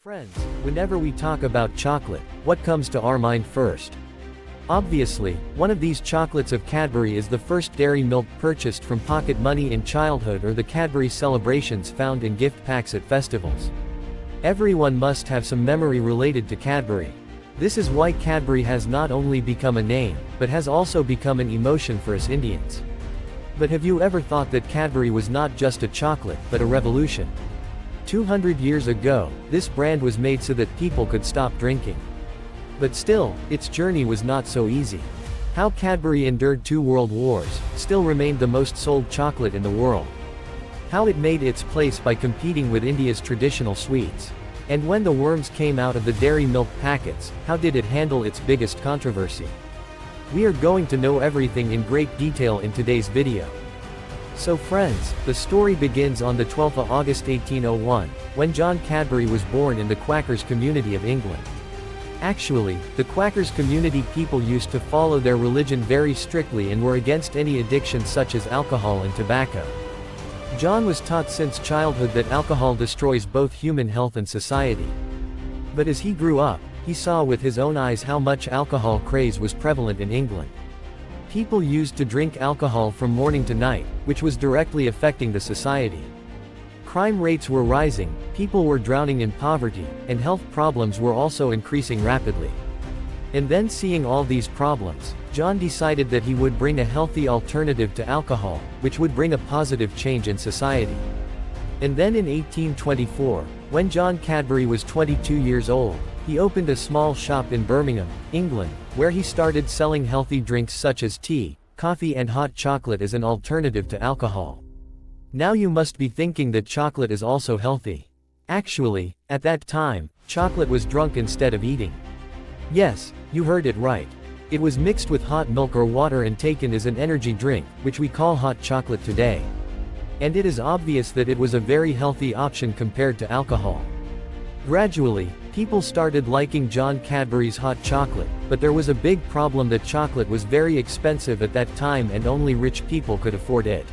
Friends, whenever we talk about chocolate, what comes to our mind first? Obviously, one of these chocolates of Cadbury is the first dairy milk purchased from pocket money in childhood or the Cadbury celebrations found in gift packs at festivals. Everyone must have some memory related to Cadbury. This is why Cadbury has not only become a name, but has also become an emotion for us Indians. But have you ever thought that Cadbury was not just a chocolate, but a revolution? 200 years ago, this brand was made so that people could stop drinking. But still, its journey was not so easy. How Cadbury endured 2 world wars, still remained the most sold chocolate in the world. How it made its place by competing with India's traditional sweets. And when the worms came out of the dairy milk packets, how did it handle its biggest controversy? We are going to know everything in great detail in today's video. So friends, the story begins on the 12th of August 1801, when John Cadbury was born in the Quakers community of England. Actually, the Quakers community people used to follow their religion very strictly and were against any addiction such as alcohol and tobacco. John was taught since childhood that alcohol destroys both human health and society. But as he grew up, he saw with his own eyes how much alcohol craze was prevalent in England. People used to drink alcohol from morning to night, which was directly affecting the society. Crime rates were rising, people were drowning in poverty, and health problems were also increasing rapidly. And then seeing all these problems, John decided that he would bring a healthy alternative to alcohol, which would bring a positive change in society. And then in 1824, when John Cadbury was 22 years old, he opened a small shop in Birmingham, England, where he started selling healthy drinks such as tea, coffee and hot chocolate as an alternative to alcohol. Now you must be thinking that chocolate is also healthy. Actually, at that time, chocolate was drunk instead of eating. Yes, you heard it right. It was mixed with hot milk or water and taken as an energy drink, which we call hot chocolate today. And it is obvious that it was a very healthy option compared to alcohol. Gradually, people started liking John Cadbury's hot chocolate, but there was a big problem that chocolate was very expensive at that time and only rich people could afford it.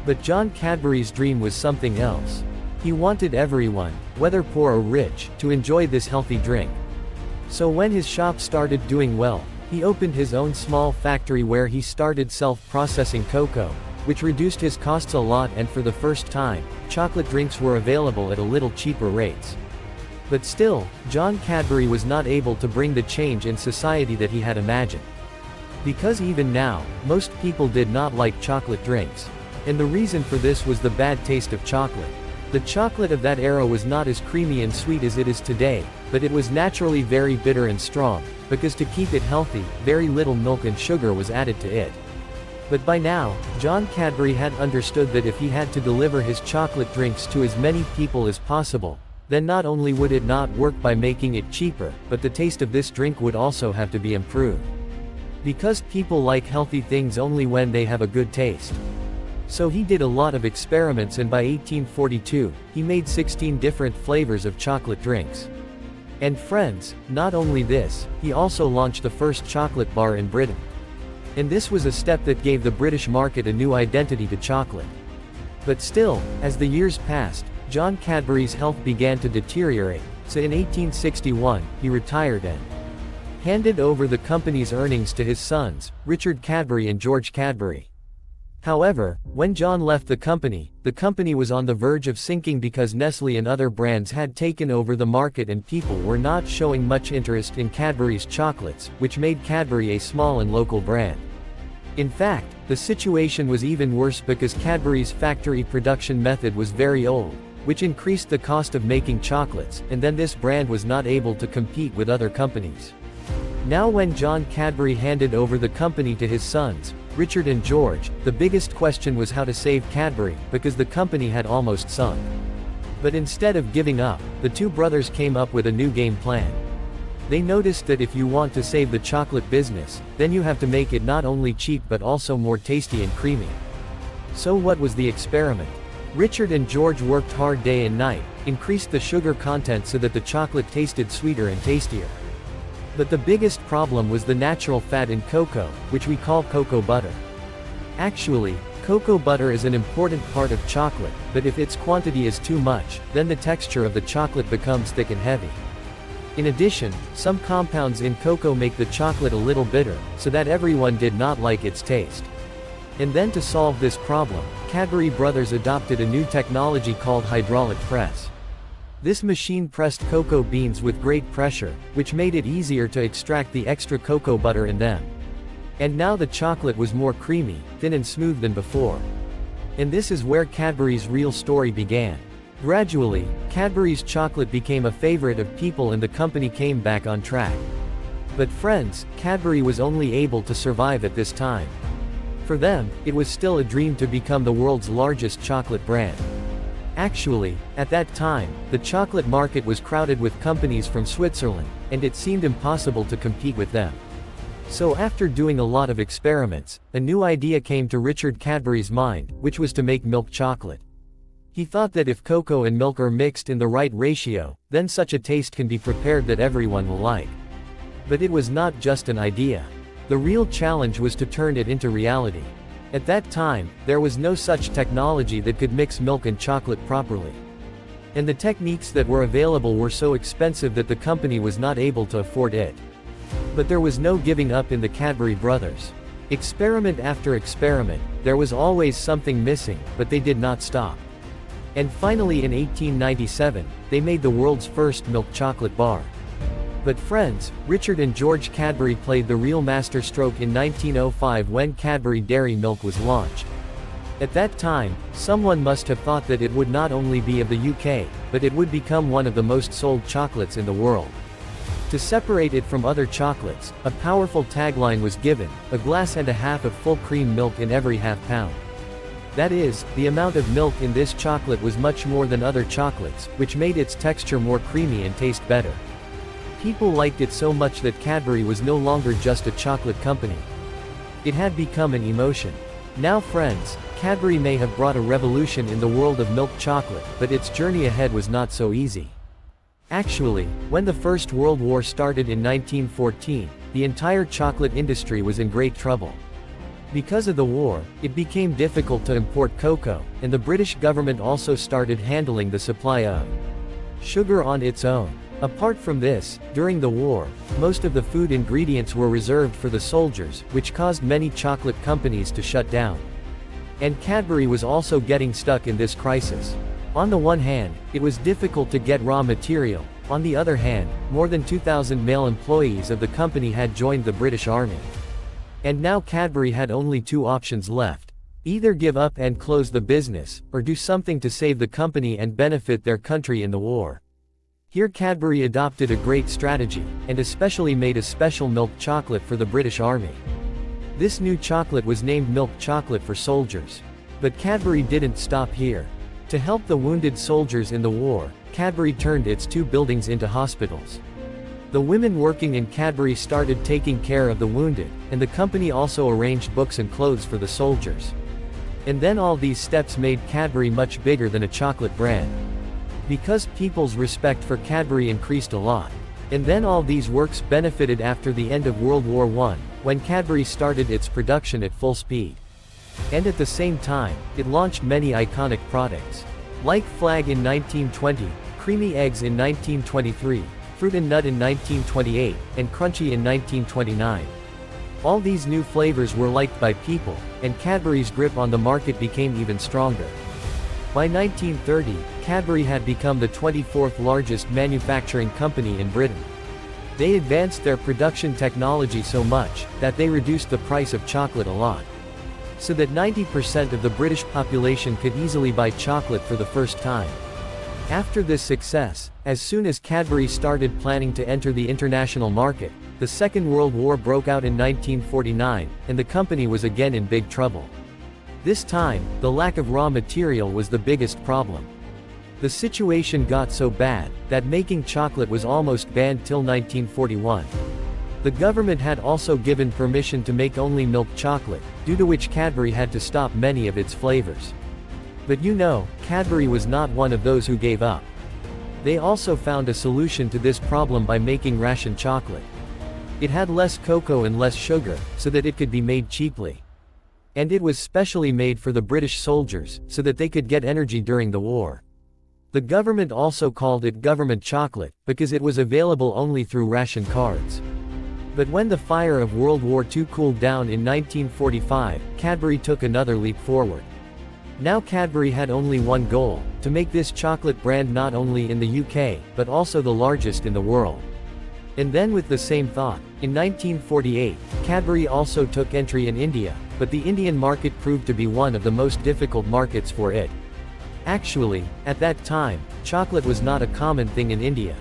But John Cadbury's dream was something else. He wanted everyone, whether poor or rich, to enjoy this healthy drink. So when his shop started doing well, he opened his own small factory where he started self-processing cocoa, which reduced his costs a lot, and for the first time, chocolate drinks were available at a little cheaper rates. But still, John Cadbury was not able to bring the change in society that he had imagined. Because even now, most people did not like chocolate drinks. And the reason for this was the bad taste of chocolate. The chocolate of that era was not as creamy and sweet as it is today, but it was naturally very bitter and strong, because to keep it healthy, very little milk and sugar was added to it. But by now, John Cadbury had understood that if he had to deliver his chocolate drinks to as many people as possible, then not only would it not work by making it cheaper, but the taste of this drink would also have to be improved. Because people like healthy things only when they have a good taste. So he did a lot of experiments, and by 1842, he made 16 different flavors of chocolate drinks. And friends, not only this, he also launched the first chocolate bar in Britain. And this was a step that gave the British market a new identity to chocolate. But still, as the years passed, John Cadbury's health began to deteriorate, so in 1861, he retired and handed over the company's earnings to his sons, Richard Cadbury and George Cadbury. However, when John left the company was on the verge of sinking because Nestle and other brands had taken over the market and people were not showing much interest in Cadbury's chocolates, which made Cadbury a small and local brand. In fact, the situation was even worse because Cadbury's factory production method was very old, which increased the cost of making chocolates, and then this brand was not able to compete with other companies. Now when John Cadbury handed over the company to his sons, Richard and George, the biggest question was how to save Cadbury, because the company had almost sunk. But instead of giving up, the two brothers came up with a new game plan. They noticed that if you want to save the chocolate business, then you have to make it not only cheap but also more tasty and creamy. So what was the experiment? Richard and George worked hard day and night, increased the sugar content so that the chocolate tasted sweeter and tastier. But the biggest problem was the natural fat in cocoa, which we call cocoa butter. Actually, Cocoa butter is an important part of chocolate, but if its quantity is too much, then the texture of the chocolate becomes thick and heavy. In addition, some compounds in cocoa make the chocolate a little bitter, so that everyone did not like its taste. And then to solve this problem, Cadbury brothers adopted a new technology called hydraulic press. This machine pressed cocoa beans with great pressure, which made it easier to extract the extra cocoa butter in them. And now the chocolate was more creamy, thin and smooth than before. And this is where Cadbury's real story began. Gradually, Cadbury's chocolate became a favorite of people and the company came back on track. But friends, Cadbury was only able to survive at this time. For them, it was still a dream to become the world's largest chocolate brand. Actually, at that time, the chocolate market was crowded with companies from Switzerland, and it seemed impossible to compete with them. So after doing a lot of experiments, a new idea came to Richard Cadbury's mind, which was to make milk chocolate. He thought that if cocoa and milk are mixed in the right ratio, then such a taste can be prepared that everyone will like. But it was not just an idea. The real challenge was to turn it into reality. At that time, there was no such technology that could mix milk and chocolate properly. And the techniques that were available were so expensive that the company was not able to afford it. But there was no giving up in the Cadbury brothers. Experiment after experiment, there was always something missing, but they did not stop. And finally in 1897, they made the world's first milk chocolate bar. But friends, Richard and George Cadbury played the real masterstroke in 1905 when Cadbury Dairy Milk was launched. At that time, someone must have thought that it would not only be of the UK, but it would become one of the most sold chocolates in the world. To separate it from other chocolates, a powerful tagline was given: a glass and a half of full cream milk in every half pound. That is, the amount of milk in this chocolate was much more than other chocolates, which made its texture more creamy and taste better. People liked it so much that Cadbury was no longer just a chocolate company. It had become an emotion. Now friends, Cadbury may have brought a revolution in the world of milk chocolate, but its journey ahead was not so easy. Actually, when the First World War started in 1914, the entire chocolate industry was in great trouble. Because of the war, it became difficult to import cocoa, and the British government also started handling the supply of sugar on its own. Apart from this, during the war, most of the food ingredients were reserved for the soldiers, which caused many chocolate companies to shut down. And Cadbury was also getting stuck in this crisis. On the one hand, it was difficult to get raw material. On the other hand, more than 2,000 male employees of the company had joined the British Army. And now Cadbury had only two options left. Either give up and close the business, or do something to save the company and benefit their country in the war. Here Cadbury adopted a great strategy, and especially made a special milk chocolate for the British Army. This new chocolate was named milk chocolate for soldiers. But Cadbury didn't stop here. To help the wounded soldiers in the war, Cadbury turned its two buildings into hospitals. The women working in Cadbury started taking care of the wounded, and the company also arranged books and clothes for the soldiers. And then all these steps made Cadbury much bigger than a chocolate brand. Because people's respect for Cadbury increased a lot. And then all these works benefited after the end of World War I, when Cadbury started its production at full speed. And at the same time, it launched many iconic products. Like Flag in 1920, Creamy Eggs in 1923, Fruit and Nut in 1928, and Crunchy in 1929. All these new flavors were liked by people, and Cadbury's grip on the market became even stronger. By 1930, Cadbury had become the 24th largest manufacturing company in Britain. They advanced their production technology so much, that they reduced the price of chocolate a lot. So that 90% of the British population could easily buy chocolate for the first time. After this success, as soon as Cadbury started planning to enter the international market, the Second World War broke out in 1949, and the company was again in big trouble. This time, the lack of raw material was the biggest problem. The situation got so bad, that making chocolate was almost banned till 1941. The government had also given permission to make only milk chocolate, due to which Cadbury had to stop many of its flavors. But you know, Cadbury was not one of those who gave up. They also found a solution to this problem by making ration chocolate. It had less cocoa and less sugar, so that it could be made cheaply. And it was specially made for the British soldiers, so that they could get energy during the war. The government also called it government chocolate, because it was available only through ration cards. But when the fire of World War II cooled down in 1945, Cadbury took another leap forward. Now Cadbury had only one goal: to make this chocolate brand not only in the UK, but also the largest in the world. And then with the same thought, in 1948, Cadbury also took entry in India, but the Indian market proved to be one of the most difficult markets for it. Actually, at that time, chocolate was not a common thing in India.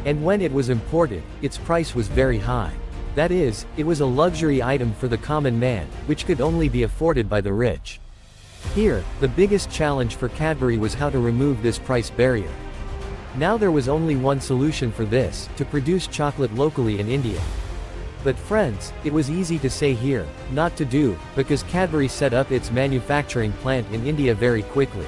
And when it was imported, its price was very high. That is, it was a luxury item for the common man, which could only be afforded by the rich. Here, the biggest challenge for Cadbury was how to remove this price barrier. Now there was only one solution for this: to produce chocolate locally in India. But friends, it was easy to say here, not to do, because Cadbury set up its manufacturing plant in India very quickly.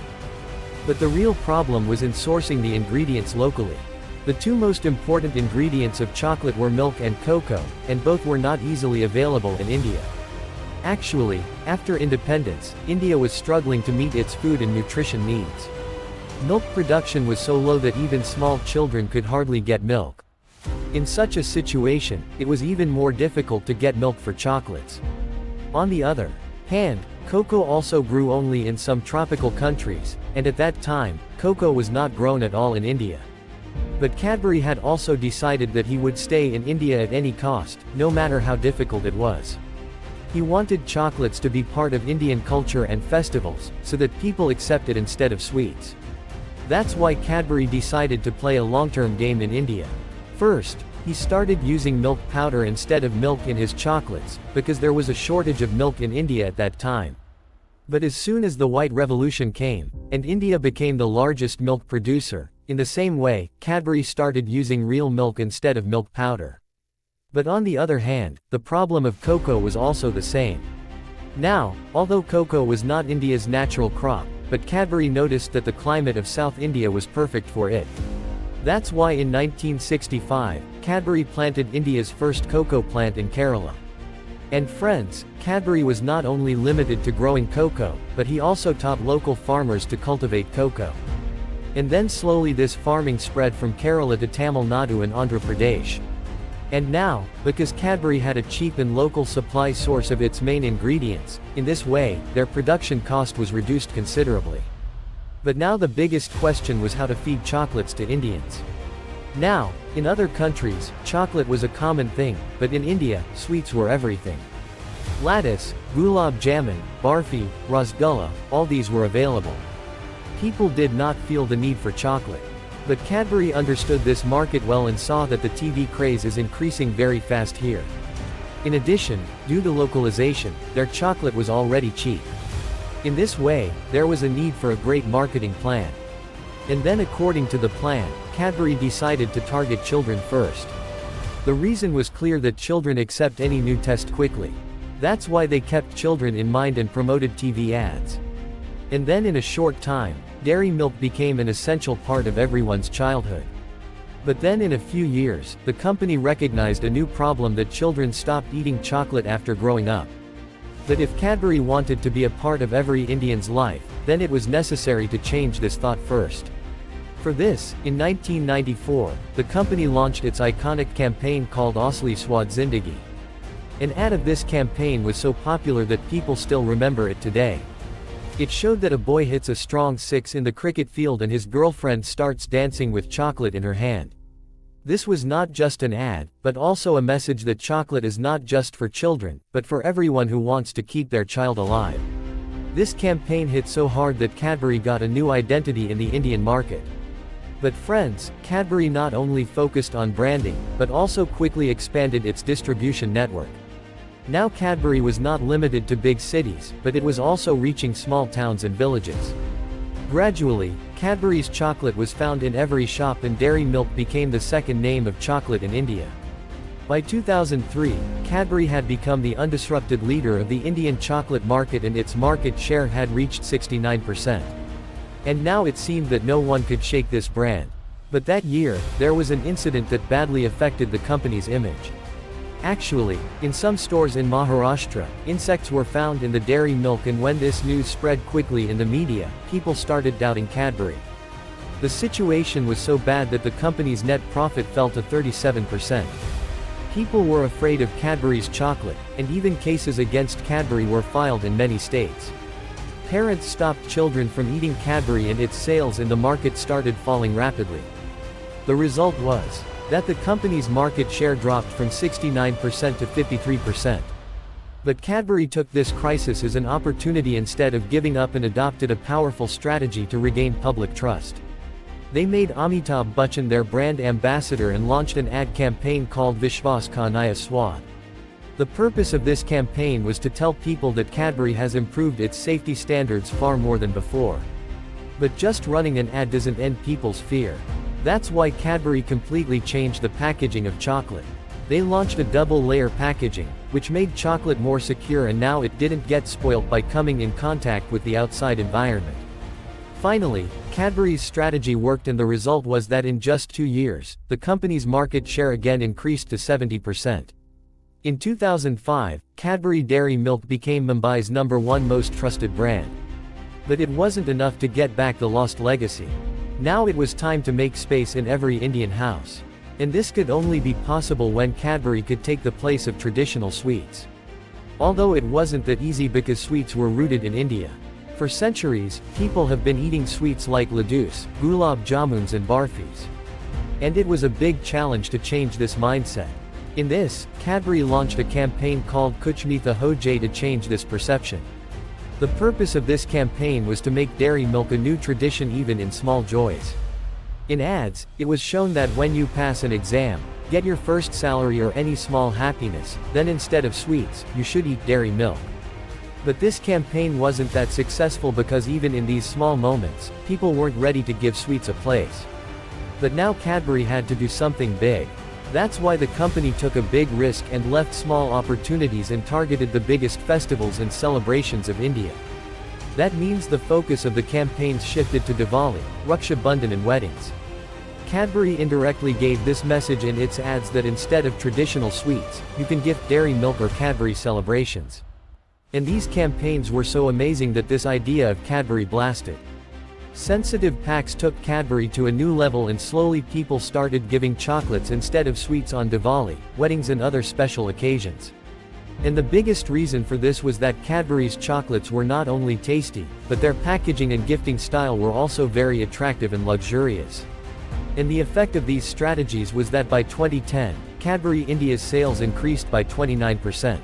But the real problem was in sourcing the ingredients locally. The two most important ingredients of chocolate were milk and cocoa, and both were not easily available in India. Actually, after independence, India was struggling to meet its food and nutrition needs. Milk production was so low that even small children could hardly get milk. In such a situation, it was even more difficult to get milk for chocolates. On the other hand, cocoa also grew only in some tropical countries, and at that time, cocoa was not grown at all in India. But Cadbury had also decided that he would stay in India at any cost, no matter how difficult it was. He wanted chocolates to be part of Indian culture and festivals, so that people accept it instead of sweets. That's why Cadbury decided to play a long-term game in India. First, he started using milk powder instead of milk in his chocolates, because there was a shortage of milk in India at that time. But as soon as the White Revolution came, and India became the largest milk producer, in the same way, Cadbury started using real milk instead of milk powder. But on the other hand, the problem of cocoa was also the same. Now, although cocoa was not India's natural crop, but Cadbury noticed that the climate of South India was perfect for it. That's why in 1965, Cadbury planted India's first cocoa plant in Kerala. And friends, Cadbury was not only limited to growing cocoa, but he also taught local farmers to cultivate cocoa. And then slowly this farming spread from Kerala to Tamil Nadu and Andhra Pradesh. And now, because Cadbury had a cheap and local supply source of its main ingredients, in this way, their production cost was reduced considerably. But now the biggest question was how to feed chocolates to Indians. Now, in other countries, chocolate was a common thing, but in India, sweets were everything. Lattice, gulab jamun, barfi, rasgulla, all these were available. People did not feel the need for chocolate. But Cadbury understood this market well and saw that the TV craze is increasing very fast here. In addition, due to localization, their chocolate was already cheap. In this way, there was a need for a great marketing plan. And then according to the plan, Cadbury decided to target children first. The reason was clear: that children accept any new taste quickly. That's why they kept children in mind and promoted TV ads. And then in a short time, dairy milk became an essential part of everyone's childhood. But then in a few years, the company recognized a new problem: that children stopped eating chocolate after growing up. But if Cadbury wanted to be a part of every Indian's life, then it was necessary to change this thought first. For this, in 1994, the company launched its iconic campaign called Asli Swad Zindagi. An ad of this campaign was so popular that people still remember it today. It showed that a boy hits a strong six in the cricket field and his girlfriend starts dancing with chocolate in her hand. This was not just an ad, but also a message that chocolate is not just for children, but for everyone who wants to keep their child alive. This campaign hit so hard that Cadbury got a new identity in the Indian market. But friends, Cadbury not only focused on branding, but also quickly expanded its distribution network. Now Cadbury was not limited to big cities, but it was also reaching small towns and villages. Gradually, Cadbury's chocolate was found in every shop and dairy milk became the second name of chocolate in India. By 2003, Cadbury had become the undisrupted leader of the Indian chocolate market and its market share had reached 69%. And now it seemed that no one could shake this brand. But that year, there was an incident that badly affected the company's image. Actually, in some stores in Maharashtra, insects were found in the dairy milk, and when this news spread quickly in the media, people started doubting Cadbury. The situation was so bad that the company's net profit fell to 37%. People were afraid of Cadbury's chocolate, and even cases against Cadbury were filed in many states. Parents stopped children from eating Cadbury, and its sales in the market started falling rapidly. The result was that the company's market share dropped from 69% to 53%. But Cadbury took this crisis as an opportunity. Instead of giving up, and adopted a powerful strategy to regain public trust. They made Amitabh Bachchan their brand ambassador and launched an ad campaign called Vishwas Ka Naya Swad. The purpose of this campaign was to tell people that Cadbury has improved its safety standards far more than before. But just running an ad doesn't end people's fear. That's why Cadbury completely changed the packaging of chocolate. They launched a double-layer packaging, which made chocolate more secure, and now it didn't get spoiled by coming in contact with the outside environment. Finally, Cadbury's strategy worked, and the result was that in just 2 years, the company's market share again increased to 70%. In 2005, Cadbury Dairy Milk became Mumbai's #1 most trusted brand. But it wasn't enough to get back the lost legacy. Now it was time to make space in every Indian house. And this could only be possible when Cadbury could take the place of traditional sweets. Although it wasn't that easy, because sweets were rooted in India. For centuries, people have been eating sweets like laddus, gulab jamuns and barfis. And it was a big challenge to change this mindset. In this, Cadbury launched a campaign called Kuch Meetha Ho Jaye to change this perception. The purpose of this campaign was to make dairy milk a new tradition, even in small joys. In ads, it was shown that when you pass an exam, get your first salary, or any small happiness, then instead of sweets, you should eat dairy milk. But this campaign wasn't that successful, because even in these small moments, people weren't ready to give sweets a place. But now Cadbury had to do something big. That's why the company took a big risk and left small opportunities and targeted the biggest festivals and celebrations of India. That means the focus of the campaigns shifted to Diwali, Raksha Bandhan and weddings. Cadbury indirectly gave this message in its ads that instead of traditional sweets, you can gift dairy milk or Cadbury celebrations. And these campaigns were so amazing that this idea of Cadbury blasted. Sensitive packs took Cadbury to a new level, and slowly people started giving chocolates instead of sweets on Diwali, weddings and other special occasions. And the biggest reason for this was that Cadbury's chocolates were not only tasty, but their packaging and gifting style were also very attractive and luxurious. And the effect of these strategies was that by 2010, Cadbury India's sales increased by 29%.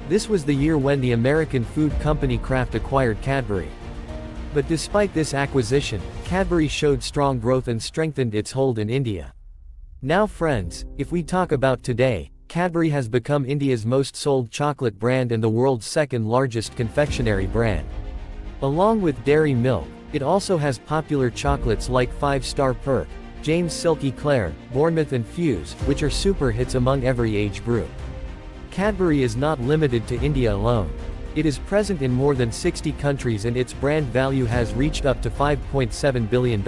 This was the year when the American food company Kraft acquired Cadbury. But despite this acquisition, Cadbury showed strong growth and strengthened its hold in India. Now friends, if we talk about today, Cadbury has become India's most sold chocolate brand and the world's second largest confectionery brand. Along with dairy milk, it also has popular chocolates like 5-Star Perk, Jane's Silky Claire, Bournemouth and Fuse, which are super hits among every age group. Cadbury is not limited to India alone. It is present in more than 60 countries, and its brand value has reached up to $5.7 billion.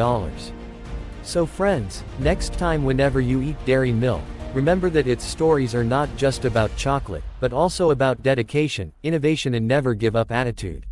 So friends, next time whenever you eat dairy milk, remember that its stories are not just about chocolate, but also about dedication, innovation and never give up attitude.